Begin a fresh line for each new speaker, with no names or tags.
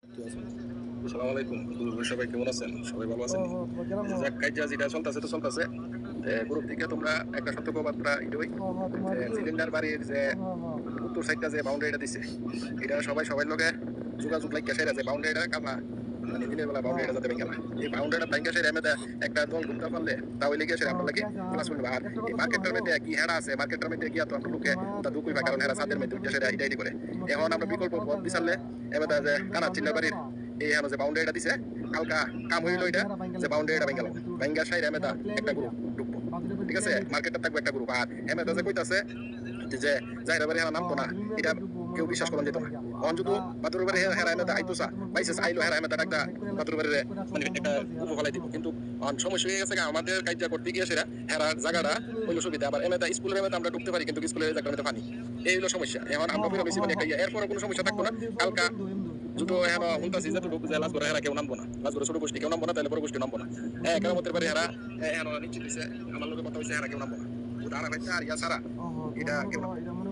আসসালামু আলাইকুম। সবাই কেমন আছেন? সবাই ভালো আছেন?
Ồ,
যাক কাইজা যেটা চলতেছে তো চলতেছে। গ্রুপ থেকে তোমরা একটা সতর্কবার্তা ইডই যে সিলিন্ডার বাড়ির যে উত্তর সাইডটা যে বাউন্ডারিটা দিছে এটা সবাই সবার লগে যোগাযোগ লাগিয়ে সেরা যে বাউন্ডারিটা কামা মানে দিনের বেলা বাউন্ডারিটা যাতে ভেঙে না এই বাউন্ডারিটা ভেঙে সেরা এমনি একটা দল ঢুকতে পারলে তাহলে লেগে সেরা আমরা লাগে ক্লাস করবো আর এই মার্কেটের মধ্যে কি হেরা আছে মার্কেটের মধ্যে গিয়া তো আমরা লোকে ওটা দুকুই বা কারণ হেরা ছাদের মধ্যে উঠে সেরা ইডাইডি করে এখন আমরা বিকল্প পথ বিচারলে এবার যে কানা চিল্লা বাড়ির এই হেন যে বাউন্ডারিটা দিছে কালকা কাম হইলো এটা যে বাউন্ডারিটা ভেঙে গেল ভেঙ্গা সাইড এমনি একটা গ্রুপ ঢুকবো ঠিক আছে মার্কেটটা থাকবে একটা গ্রুপ আর এমনি যে কইতাছে যে যাইরা বাড়ি হেরা নামতো না এটা কেউ বিশ্বাস করা যেত না অন যদি বাদুর বাড়ি হেরা এমনি আইতোসা বাইসেস আইলো হেরা এমনি একটা বাদুর বাড়ির মানে একটা উপফলাই দিব কিন্তু সমস্যা হয়ে গেছে আমাদের কাজ করতে গিয়ে সেরা হেরার জায়গাটা হইলো সুবিধা আবার এমনি স্কুলের এমনি আমরা ঢুকতে পারি কিন্তু স্কুলের জায়গাটা পানি এই হলো সমস্যা এখন আমরা পুরো বেশি মানে একটা এরপর কোনো সমস্যা থাকতো না কালকা যদি এখন হুনতাছি যে ঢুক যে লাস্ট হেরা কেউ নামবো না লাস্ট ছোট গোষ্ঠী কেউ নামবো না তাহলে বড় গোষ্ঠী নামবো না কেরামতের বাড়ি হেরা এখন নিশ্চিত দিছে আমার লোকের কথা হয়েছে হেরা কেউ নামবো না আর ভাই আর ইয়া সারা এটা কেউ নামবো